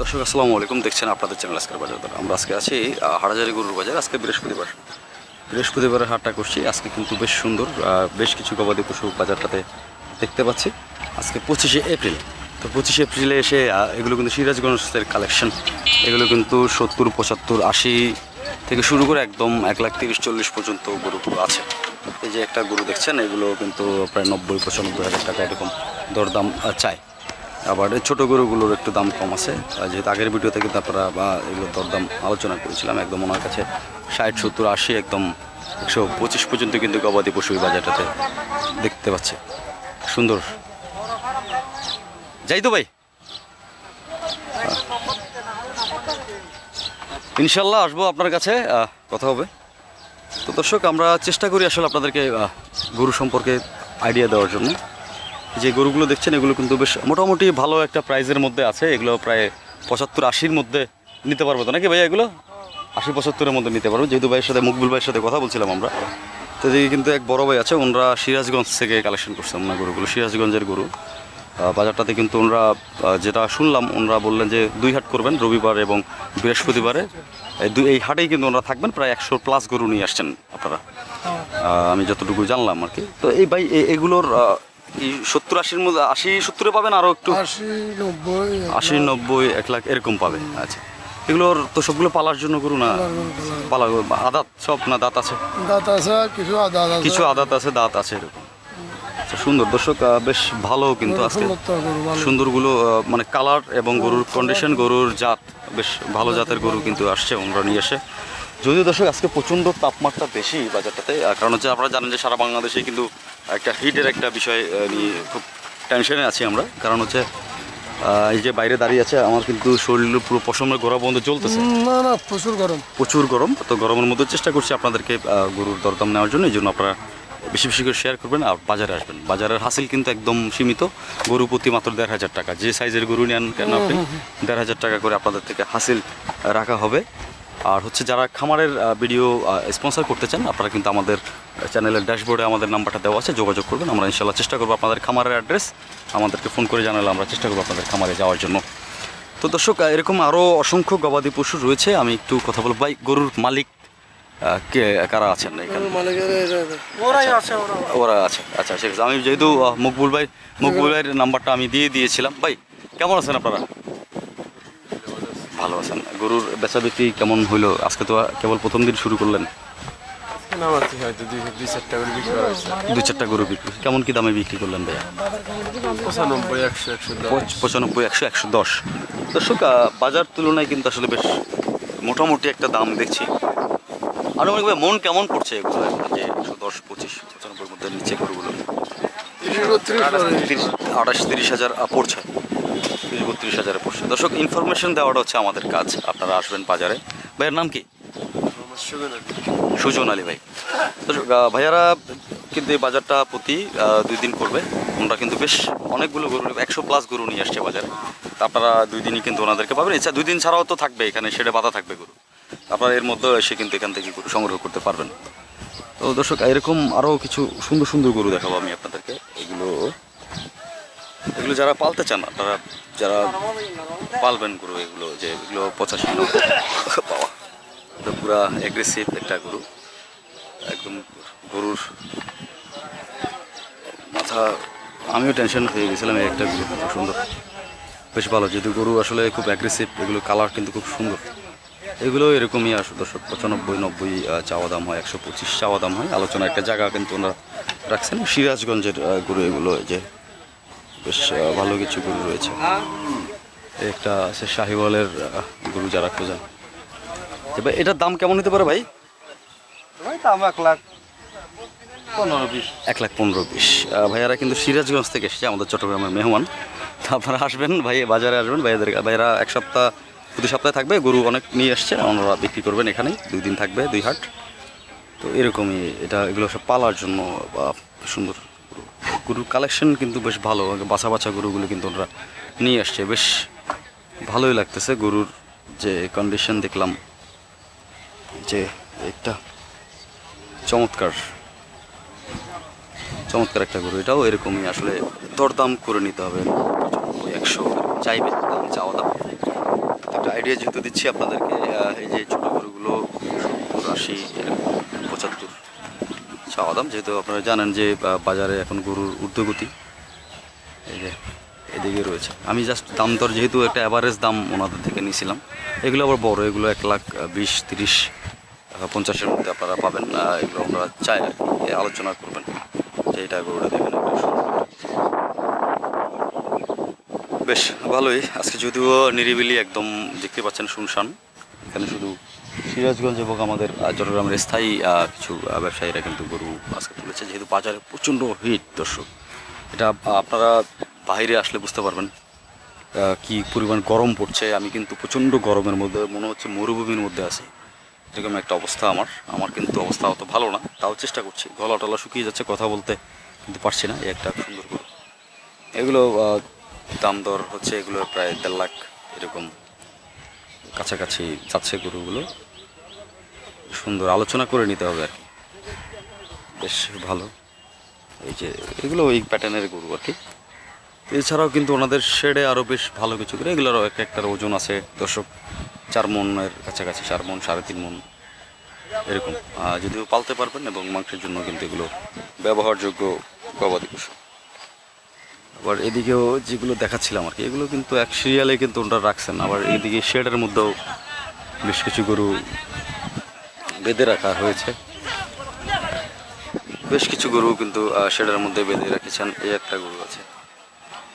দর্শক আসসালামু আলাইকুম, দেখছেন আপনাদের চ্যানেল আজকের বাজার দর। আমরা আজকে আছি হাটাজারি গরুর বাজার। আজকে বৃহস্পতিবারের হাটটা করছি। আজকে কিন্তু বেশ সুন্দর, বেশ কিছু গবাদি পশু বাজারটাতে দেখতে পাচ্ছি। আজকে 25শে এপ্রিল। তো 25শে এপ্রিলে এসে এগুলো কিন্তু সিরাজগঞ্জের কালেকশন। এগুলো কিন্তু 70, 75, 80 থেকে শুরু করে একদম 1,30,40 পর্যন্ত গরু আছে। এই যে একটা গরু দেখছেন, এগুলো কিন্তু প্রায় 90-95 হাজার টাকা এরকম দরদাম চায়। আবার ছোটো গরুগুলোর একটু দাম কম আছে, যেহেতু আগের ভিডিওতে কিন্তু আপনারা এগুলো দরদাম আলোচনা করেছিলাম। একদম ওনার কাছে 60, 70, 80, একদম 125 পর্যন্ত কিন্তু গবাদি পশু বাজারটাতে দেখতে পাচ্ছে। সুন্দর, যাই তো ভাই, ইনশাল্লাহ আসবো আপনার কাছে, কথা হবে। তো দর্শক, আমরা চেষ্টা করি আসলে আপনাদেরকে গরু সম্পর্কে আইডিয়া দেওয়ার জন্য। যে গরুগুলো দেখছেন এগুলো কিন্তু বেশ মোটামুটি ভালো একটা প্রাইজের মধ্যে আছে। এগুলো প্রায় 75-80-র মধ্যে নিতে পারবো তো নাকি ভাইয়া? এগুলো 80-75-এর মধ্যে নিতে পারবো। যেহেতু ভাইয়ের সাথে, মকবুল ভাইয়ের সাথে কথা বলছিলাম আমরা, তো এদিকে কিন্তু এক বড় ভাই আছে, ওনারা সিরাজগঞ্জ থেকে কালেকশন করছেন না গরুগুলো, সিরাজগঞ্জের গরু। বাজারটাতে কিন্তু ওনারা, যেটা শুনলাম, ওনারা বললেন যে 2 হাট করবেন, রবিবার এবং বৃহস্পতিবারে। এই হাটেই কিন্তু ওনারা থাকবেন। প্রায় 100+ গরু নিয়ে আসছেন আপনারা, আমি যতটুকু জানলাম আর কি। তো এই ভাই এগুলোর 70-80-র মধ্যে, 80-70-এ পাবেন, আরও একটু 80-90, 1 লাখ এরকম পাবে। আচ্ছা, এগুলোর তো সবগুলো পালার জন্য গরু না? পালা আদাত সব না দাঁত আছে? দাঁত আছে, কিছু আদাত আছে, দাঁত আছে এরকম। আচ্ছা, সুন্দর দর্শক, বেশ ভালো কিন্তু আজকে সুন্দরগুলো, মানে কালার এবং গরুর কন্ডিশন, গরুর জাত বেশ ভালো জাতের গরু কিন্তু আসছে ওনারা নিয়ে এসে। যদিও দর্শক আজকে প্রচণ্ড তাপমাত্রা বেশি বাজারটাতে, কারণ হচ্ছে আপনারা জানেন যে সারা বাংলাদেশে কিন্তু একটা হিটের একটা বিষয় নিয়ে খুব টেনশনে আছি আমরা। কারণ হচ্ছে এই যে বাইরে দাঁড়িয়ে আছে, আমার কিন্তু শরীরের পুরো পশমের গোড়া বন্ধ চলতেছে। না, প্রচুর গরম। তো গরমের মধ্যে চেষ্টা করছি আপনাদেরকে গরুর দরদাম নেওয়ার জন্য। এই জন্য আপনারা বেশি বেশি করে শেয়ার করবেন আর বাজারে আসবেন। বাজারের হাসিল কিন্তু একদম সীমিত। গরু প্রতি মাত্র 1,500 টাকা। যে সাইজের গরু নেন কেন আপনি, 1,500 টাকা করে আপনাদের থেকে হাসিল রাখা হবে। আর হচ্ছে যারা খামারের ভিডিও স্পন্সর করতে চান, আপনারা কিন্তু আমাদের চ্যানেলের ড্যাশবোর্ডে আমাদের নাম্বারটা দেওয়া আছে, যোগাযোগ করবেন। আমরা ইনশাল্লাহ চেষ্টা করবো আপনাদের খামারের অ্যাড্রেস আমাদেরকে ফোন করে জানালে আমরা চেষ্টা করবো আপনাদের খামারে যাওয়ার জন্য। তো দর্শক, এরকম আরও অসংখ্য গবাদি পশু রয়েছে। আমি একটু কথা বলবো। ভাই, গরুর মালিক কে কারা আছেন এখানে? ওরা আছে। আচ্ছা, ঠিক আছে। আমি যেহেতু মকবুল ভাইয়ের নাম্বারটা আমি দিয়ে দিয়েছিলাম। ভাই, কেমন আছেন আপনারা? ভালো আছেন। গরুর বেচা বিক্রি কেমন হইলো? আজকে তো কেবল প্রথম দিন শুরু করলেন। 2-4টা গরু বিক্রি। কেমন কি দামে বিক্রি করলেন ভাইয়া? 95, 100, 110। দর্শক, বাজার তুলনায় কিন্তু আসলে বেশ মোটামুটি একটা দাম দেখছি। আনুমানিক ভাই মন কেমন পড়ছে এগুলো এখন, যে 110, 25, 95-এর মধ্যে নিচে গরুগুলো? 28-30 হাজার পড়ছে, 30-32 হাজারে পড়ছে। দর্শক, ইনফরমেশন দেওয়াটা হচ্ছে আমাদের কাজ। আপনারা আসবেন বাজারে। ভাইয়ের নাম কি? সুজন আলী ভাই। দর্শক, ভাইয়ারা কিন্তু এই বাজারটা প্রতি 2 দিন করবে। ওনারা কিন্তু বেশ অনেকগুলো গরু, 100+ গরু নিয়ে আসছে বাজারে। আপনারা 2 দিনই কিন্তু ওনাদেরকে পাবেন। এছাড়া 2 দিন ছাড়াও তো থাকবে এখানে, সেটা বাধা থাকবে গরু। আপনারা এর মধ্যে এসে কিন্তু এখান থেকে গরু সংগ্রহ করতে পারবেন। তো দর্শক, এরকম আরও কিছু সুন্দর সুন্দর গরু দেখাবো আমি আপনাদেরকে। এগুলো যারা পালতে চান, আপনারা যারা পালবেন গরু, এগুলো 85 পাওয়া, এটা পুরা অ্যাগ্রেসিভ একটা গরু। একদম গরুর মাথা, আমিও টেনশন হয়ে গেছিলাম। এই একটা গরু খুব সুন্দর, বেশ ভালো। যেহেতু গরু আসলে খুব অ্যাগ্রেসিভ, এগুলো কালার কিন্তু খুব সুন্দর। এগুলো এরকমই আসে দর্শক। 95-90 চাওয়া দাম হয়, 125 চাওয়া দাম হয়। আলোচনা একটা জায়গা কিন্তু ওনারা রাখছেন। সিরাজগঞ্জের গরু এগুলো, যে বেশ ভালো কিছু গরু রয়েছে। একটা আছে শাহিওয়ালের গরু, যারা খোঁজেন। এবার এটার দাম কেমন হতে পারে ভাই? দাম 1,15,20। 1,15,20। ভাইয়ারা কিন্তু সিরাজগঞ্জ থেকে এসেছে, আমাদের চট্টগ্রামের মেহমান। তো আপনারা আসবেন ভাই, বাজারে আসবেন। ভাইয়ারা 1 সপ্তাহ, প্রতি সপ্তাহে থাকবে। গরু অনেক নিয়ে আসছে, ওনারা বিক্রি করবেন এখানেই। 2 দিন থাকবে, 2 হাট। তো এরকমই এগুলো সব পালার জন্য সুন্দর গরুর কালেকশন কিন্তু বেশ ভালো। বাছা গরুগুলো কিন্তু ওনারা নিয়ে আসছে, বেশ ভালোই লাগতেছে। গরুর যে কন্ডিশন দেখলাম, যে একটা চমৎকার একটা গরু, এটাও এরকমই। আসলে দরদাম করে নিতে হবে। 100 চাইবে, চাওয়া দাম একটা আইডিয়া যেহেতু দিচ্ছি আপনাদেরকে, এই যে ছোটো গরুগুলো 70, 80, 75 চাওয়া দাম। যেহেতু আপনারা জানেন যে বাজারে এখন গরুর ঊর্ধ্বগতি, এই যে এদিকে রয়েছে। আমি জাস্ট দাম দর যেহেতু একটা অ্যাভারেজ দাম ওনাদের থেকে নিয়েছিলাম। এগুলো আবার বড়, এগুলো 1,20,000, 30, 50-এর মধ্যে আপনারা পাবেন। এগুলো আমরা চাই আর কি, আলোচনা করবেন যে এটা গরুটা দেখেন একটা সুন্দর। বেশ ভালোই আজকে, যদিও নিরিবিলি একদম দেখতে পাচ্ছেন শুনশান। এখানে শুধু সিরাজগঞ্জ এবং আমাদের চট্টগ্রামের স্থায়ী কিছু ব্যবসায়ীরা কিন্তু গরু আজকে তুলেছে, যেহেতু বাজারে প্রচণ্ড হিট। দর্শক, এটা আপনারা বাইরে আসলে বুঝতে পারবেন কি পরিমাণ গরম পড়ছে। আমি কিন্তু প্রচণ্ড গরমের মধ্যে, মনে হচ্ছে মরুভূমির মধ্যে আছি, এরকম একটা অবস্থা আমার কিন্তু অবস্থা অত ভালো না, তাও চেষ্টা করছি। গলা টলা শুকিয়ে যাচ্ছে, কথা বলতে কিন্তু পারছি না। এই একটা সুন্দর গরু, এগুলো দাম দর হচ্ছে এগুলো প্রায় 1.5 লাখ এরকম কাছাকাছি যাচ্ছে গরুগুলো। সুন্দর আলোচনা করে নিতে হবে আর কি, বেশ ভালো। এই যে এগুলো এই প্যাটার্নের গরু আর কি। এছাড়াও কিন্তু ওনাদের শেডে আরও বেশ ভালো কিছু করে, এগুলোরও একটার ওজন আছে দর্শক 4 মনের কাছাকাছি, 4 মন, 3.5 মন এরকম। যদিও পালতে পারবেন এবং মাংসের জন্য কিন্তু এগুলো ব্যবহারযোগ্য গবাদি পশু। আবার এদিকেও যেগুলো দেখাচ্ছিলাম আর কি, এগুলো কিন্তু এক সিরিয়ালে কিন্তু ওনারা রাখছেন। আবার এদিকে শেডের মধ্যেও বেশ কিছু গরু বেঁধে রাখা হয়েছে, বেশ কিছু গরু কিন্তু শেডের মধ্যে বেঁধে রেখেছেন। এই একটা গরু আছে,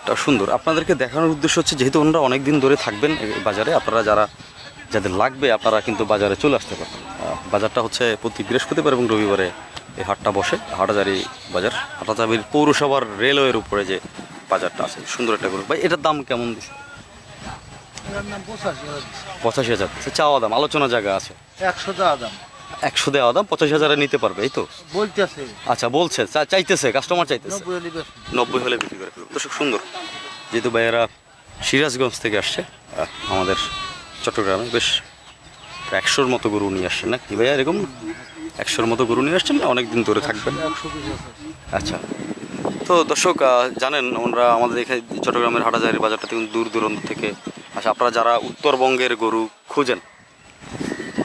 এটা সুন্দর। আপনাদেরকে দেখানোর উদ্দেশ্য হচ্ছে, যেহেতু ওনারা অনেক দিন ধরে থাকবেন বাজারে, আপনারা যাদের লাগবে আপনারা কিন্তু বাজারে চলে আসতে পারবেন। বাজারটা হচ্ছে প্রতি বৃহস্পতিবার এবং রবিবারে এই হাটটা বসে, হাটাজারি বাজার। হাটাজারির পৌরসভার রেলওয়ের উপরে যে বাজারটা আছে, সুন্দর একটা গরু। ভাই এটার দাম কেমন দিচ্ছে? 85,000 চাওয়া দাম, আলোচনা জায়গা আছে। 100 টাকা দাম, 100 দেওয়া দাম, 85,000 নিতে পারবে, এই তো? বলতেছে। আচ্ছা, বলছে, চাইতেছে, কাস্টমার চাইতেছে 90 হলে বিক্রি করে ফেলবে। দর্শক, সুন্দর। যেহেতু ভাইয়েরা সিরাজগঞ্জ থেকে আসছে আমাদের চট্টগ্রামে, বেশ 100-র মতো গরু নিয়ে আসছেন না কি ভাইয়া? এরকম 100-র মতো গরু নিয়ে আসছেন, অনেক দিন ধরে থাকবেন। আচ্ছা, তো দর্শক জানেন ওনারা আমাদের এখানে চট্টগ্রামের হাটাজারি বাজারটাতে কিন্তু দূর দূরান্ত থেকে আসে। আপনারা যারা উত্তরবঙ্গের গরু খুঁজেন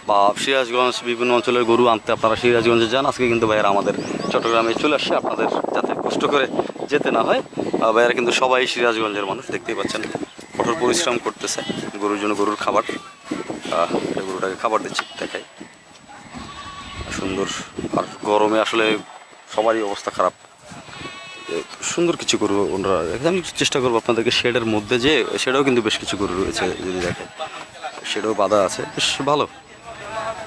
বা সিরাজগঞ্জ বিভিন্ন অঞ্চলের গরু আনতে আপনারা সিরাজগঞ্জে যান, আজকে কিন্তু ভাইয়েরা আমাদের চট্টগ্রামে চলে আসছে, আপনাদের যাতে কষ্ট করে যেতে না হয়। ভাইয়েরা কিন্তু সবাই সিরাজগঞ্জের মানুষ, দেখতেই পাচ্ছেন কঠোর পরিশ্রম করতেছে গরুর জন্য। গরুর খাবার, গরুটাকে খাবার দিচ্ছি, দেখাই সুন্দর। আর গরমে আসলে সবারই অবস্থা খারাপ। সুন্দর কিছু গরু ওনারা, আমি চেষ্টা করবো আপনাদেরকে শেডের মধ্যে, যে শেডেও কিন্তু বেশ কিছু গরু রয়েছে, যদি দেখেন শেডেও বাঁধা আছে, বেশ ভালো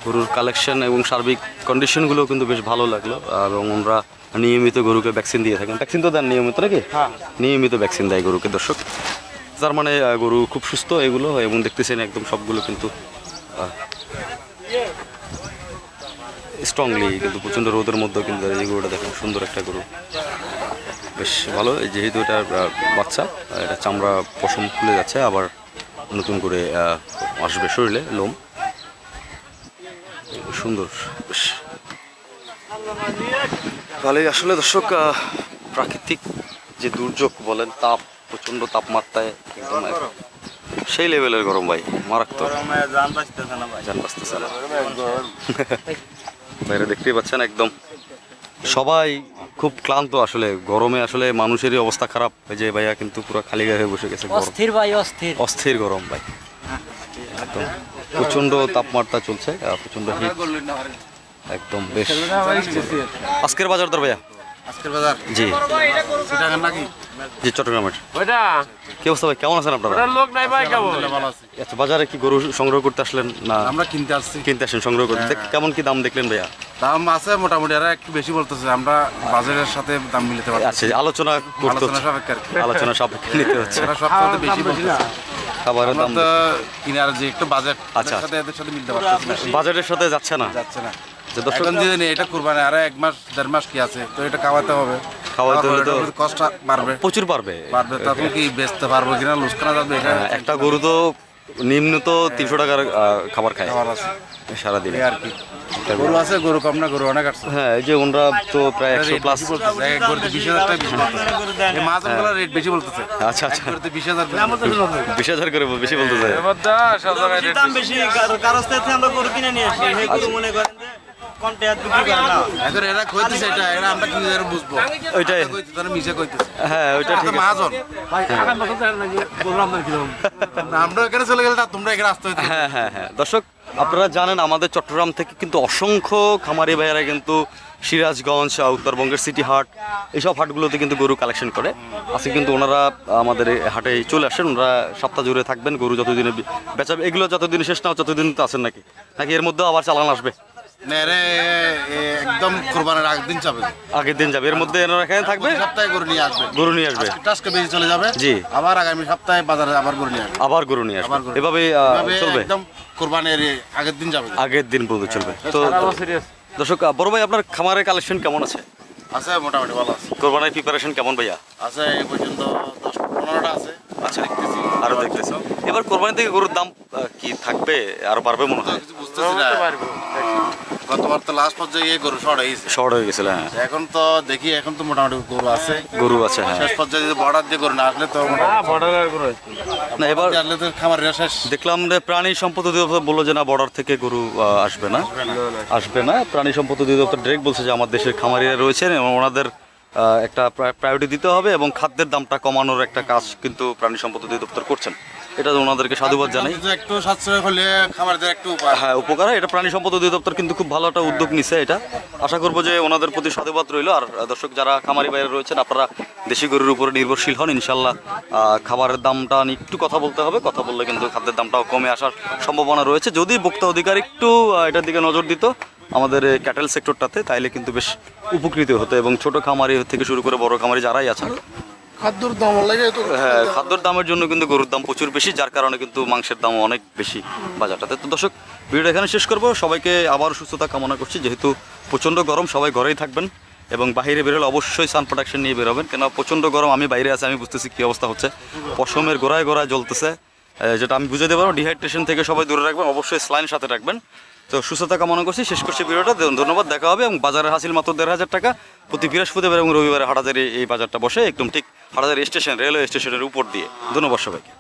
গরুর কালেকশন এবং সার্বিক কন্ডিশনগুলো কিন্তু বেশ ভালো লাগলো। এবং ওনারা নিয়মিত গরুকে ভ্যাকসিন দিয়ে থাকেন। ভ্যাকসিন তো দেন নিয়মিত নাকি? নিয়মিত ভ্যাকসিন দেয় গরুকে দর্শক, যার মানে গরু খুব সুস্থ এগুলো। এবং দেখতেছেন একদম সবগুলো কিন্তু স্ট্রংলি, কিন্তু প্রচণ্ড রোদের মধ্যেও কিন্তু এই গরুটা দেখেন সুন্দর একটা গরু, বেশ ভালো। যেহেতু এটা বাচ্চা, এটা চামড়া পশম খুলে যাচ্ছে, আবার নতুন করে আসবে শরীরে লোম, সুন্দর বেশ ভালোই। আসলে দর্শক, প্রাকৃতিক যে দুর্যোগ বলেন, তাপ, প্রচণ্ড তাপমাত্রায় একদম সেই লেভেলের গরম ভাই, মারাত্মক, জান বাঁচতেছে না। বাইরে দেখতেই পাচ্ছেন একদম সবাই খুব ক্লান্ত। আসলে গরমে আসলে মানুষেরই অবস্থা খারাপ। এই যে ভাইয়া কিন্তু পুরো খালি গায়ে হয়ে বসে গেছে, অস্থির ভাই, অস্থির অস্থির গরম ভাই, একদম প্রচণ্ড তাপমাত্রা চলছে, প্রচণ্ড হিট একদম। বেশ আজকের বাজার দর ভাইয়া? আজকের বাজার জি নাকি? জি, চট্টগ্রামের। কি অবস্থা ভাই, কেমন আছেন আপনারা? আচ্ছা, বাজারে কি গরু সংগ্রহ করতে আসলেন না আমরা কিনতে আসছি? কিনতে আসেন সংগ্রহ করতে। কেমন কি দাম দেখলেন ভাইয়া? দাম আছে মোটামুটি, এরা একটু বেশি বলতেছে, আমরা বাজারের সাথে দাম মিলাতে পারছি। আচ্ছা, আলোচনা করতে আলোচনা সাপেক্ষে আর কি। আলোচনা সাপেক্ষে নিতে হচ্ছে। এরা সবচেয়ে বেশি বলতেছে, খাবারের দাম তো কিনার যে একটু বাজেট, আচ্ছা, সাথে এদের সাথে মিলতে পারতেছে না, বাজারের সাথে যাচ্ছে না। যে দর্শক যদি এটা কুরবানি আর 1 মাস 1.5 মাস কি আছে, তো এটা খাওয়াতে হবে। খাওয়াতে হলে তো কষ্ট বাড়বে, প্রচুর বাড়বে। তখন কি বেচতে পারবো কিনা, লুজ করা যাবে। একটা গরু তো নিম্ন তো 300 টাকার খাবার খায় খাবার আছে সারাদিন। এই আর কি। গরু আছে, গরু কম না, গরু অনেক আসছে। হ্যাঁ, এই যে ওনরা তো প্রায় 100 প্লাস। 20,000 টাকা বেশি বলতেছে। এই মাছগুলোর রেট বেশি বলতেছে। আচ্ছা আচ্ছা, 20,000 20,000 করে বেশি বলতেছে। দাম বেশি কারো থেকে আমরা গরু কিনে নিয়ে আসি, সেই গরু মনে করেন যে কম টাকা বিক্রি করে না। এখন এরা কইতেছে এটা, এরা আমরা কি করে বুঝবো? ওইটাই। কইতে তারা মিছে কইতেছে। হ্যাঁ, ওইটা ঠিক আছে। মাহাজন আমরা এখানে চলে গেলে তোমরা এখানে আসতে হইতো। হ্যাঁ হ্যাঁ হ্যাঁ, দর্শক আপনারা জানেন আমাদের চট্টগ্রাম থেকে কিন্তু অসংখ্য খামারি ভাইয়েরা কিন্তু সিরাজগঞ্জ, উত্তরবঙ্গের সিটি হাট, এইসব হাটগুলোতে কিন্তু গরু কালেকশন করে। আজকে কিন্তু ওনারা আমাদের এই হাটে চলে আসেন। ওনারা সপ্তাহ জুড়ে থাকবেন, গরু যতদিনে বেচাবে। এগুলো যতদিন শেষ না হয় ততদিন তো আছেন নাকি নাকি এর মধ্যেও আবার চালান আসবে? না রে, একদম কুরবানের আগের দিন যাবে, আগের দিন যাবে, এর মধ্যে এনারা এখানে থাকবে, সপ্তাহে গরু নিয়ে আসবে। গরু নিয়ে আসবে, টাস্কে বেশি চলে যাবে। জি। আবার আগামী সপ্তাহে বাজারে আবার গরু নিয়ে আসবে। আবার গরু নিয়ে আসবে, আবার গরু। এভাবে চলবে, একদম কুরবানের আগের দিন যাবে। আগের দিন পর্যন্ত চলবে। তো দর্শক, বড় ভাই আপনার খামারের কালেকশন কেমন আছে? আছে মোটামুটি ভালো আছে। কোরবানির প্রিপারেশন কেমন ভাইয়া? আছে এই পর্যন্ত 10-15টা আছে। আচ্ছা, আরো দেখতেছি। এবার কোরবানি থেকে গরুর দাম কি থাকবে, আরো বাড়বে মনে হয়? কিছু বুঝতেছি না। গতবার তো লাস্ট পর্যায়ে গরু শর্ট হয়েছে, শর্ট হয়ে গেছিল। হ্যাঁ, এখন তো দেখি, এখন তো মোটামুটি গরু আছে। গরু আছে। হ্যাঁ, শেষ পর্যায়ে যদি বর্ডার দিয়ে গরু না আসলে তো না এবার আসলে তো খামারের শেষ। দেখলাম যে প্রাণী সম্পদ অধিদপ্তর বললো যে না, বর্ডার থেকে গরু আসবে না, আসবে না। প্রাণী সম্পদ অধিদপ্তর ডিরেক্ট বলছে যে আমার দেশের খামারিরা রয়েছেন এবং ওনাদের একটা প্রায়োরিটি দিতে হবে এবং খাদ্যের দামটা কমানোর একটা কাজ কিন্তু প্রাণী সম্পদ অধিদপ্তর করছেন। এটা ওনাদেরকে সাধুবাদ জানাই। কিন্তু একটু সাশ্রয় হলে খামারদের একটু উপকার। হ্যাঁ, উপকার হয়। এটা প্রাণী সম্পদ অধিদপ্তর কিন্তু খুব ভালো একটা উদ্যোগ নিছে। এটা আশা করবো যে ওনাদের প্রতি সাধুবাদ রইল। আর দর্শক যারা খামারি বাইরে রয়েছেন, আপনারা দেশি গরুর উপরে নির্ভরশীল হন, ইনশাল্লাহ খাবারের দামটা নিয়ে একটু কথা বলতে হবে। কথা বললে কিন্তু খাদ্যের দামটাও কমে আসার সম্ভাবনা রয়েছে। যদি ভোক্তা অধিকার একটু এটার দিকে নজর দিত আমাদের ক্যাটেল সেক্টরটাতে, তাইলে কিন্তু বেশ উপকৃত হতো এবং ছোট খামারি থেকে শুরু করে বড় খামারি যারাই আছেন, খাদ্যর দাম লাগে তো। হ্যাঁ, খাদ্যর দামের জন্য কিন্তু গরুর দাম প্রচুর বেশি, যার কারণে কিন্তু মাংসের দাম অনেক বেশি বাজারটাতে। তো দর্শক, ভিডিওটা এখানে শেষ করবো। সবাইকে আবার সুস্থতা কামনা করছি। যেহেতু প্রচণ্ড গরম, সবাই ঘরেই থাকবেন এবং বাইরে বেরোলে অবশ্যই সান প্রোটেকশন নিয়ে বেরোবেন, কেন প্রচণ্ড গরম। আমি বাইরে আছি, আমি বুঝতেছি কী অবস্থা হচ্ছে, পশমের গোড়ায় গোড়ায় জ্বলতেছে, যেটা আমি বুঝে দেবো। ডিহাইড্রেশন থেকে সবাই দূরে রাখবেন, অবশ্যই স্লাইন সাথে রাখবেন। তো সুস্থতা কামনা করছি, শেষ করছি ভিডিওটা। ধন্যবাদ, দেখা হবে। এবং বাজারের হাসিল মাত্র 1,500 টাকা প্রতি বৃহস্পতিবার এবং রবিবারে হাটাজারি এই বাজারটা বসে, একদম ঠিক হাটাজারি স্টেশন, রেলওয়ে স্টেশনের উপর দিয়ে। ধন্যবাদ সবাইকে।